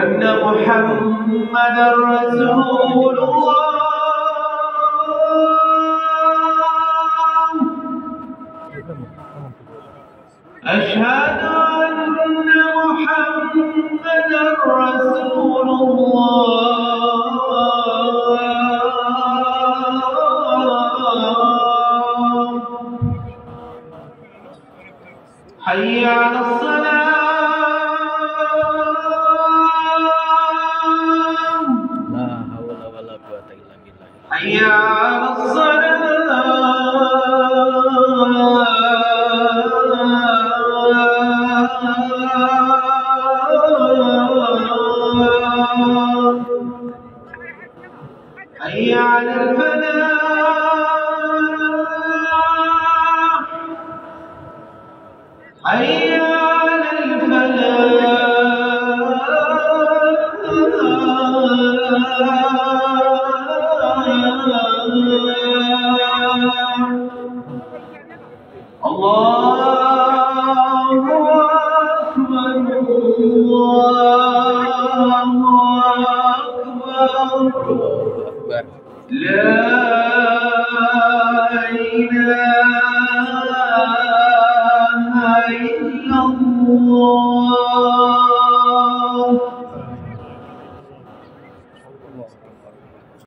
أن محمدا رسول الله أشهد أن محمدا رسول الله حي على الصلاة لا حول ولا قوة إلا بالله حي على الصلاة حي على الفلاح حي على الفلاح الله أكبر الله